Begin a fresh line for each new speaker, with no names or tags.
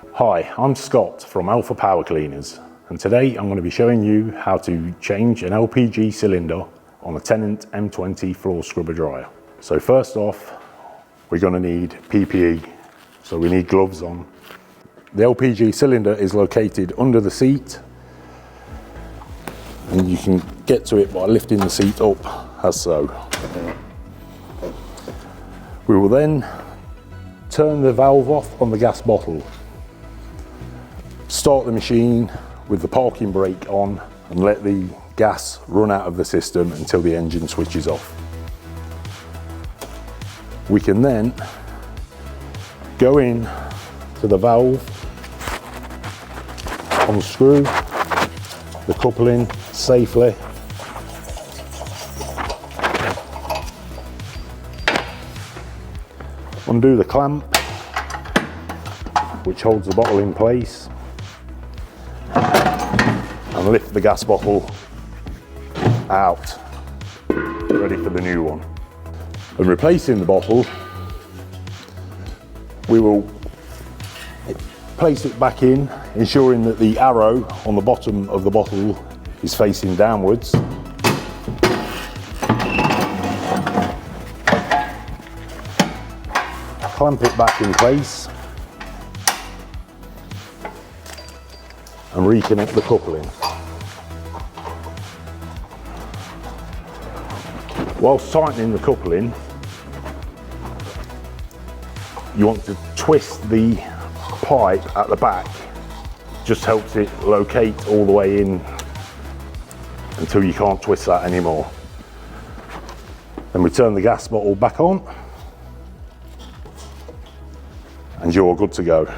Hi, I'm Scott from Alpha Power Cleaners, and today I'm going to be showing you how to change an LPG cylinder on a Tennant M20 floor scrubber dryer. So first off, we're going to need PPE, so we need gloves on. The LPG cylinder is located under the seat, and you can get to it by lifting the seat up, as so. We will then turn the valve off on the gas bottle. Start the machine with the parking brake on and let the gas run out of the system until the engine switches off. We can then go in to the valve, unscrew the coupling safely, undo the clamp which holds the bottle in place, and lift the gas bottle out, ready for the new one. And replacing the bottle, we will place it back in, ensuring that the arrow on the bottom of the bottle is facing downwards. Clamp it back in place and reconnect the coupling. Whilst tightening the coupling, you want to twist the pipe at the back. Just helps it locate all the way in until you can't twist that anymore. Then we turn the gas bottle back on and you're good to go.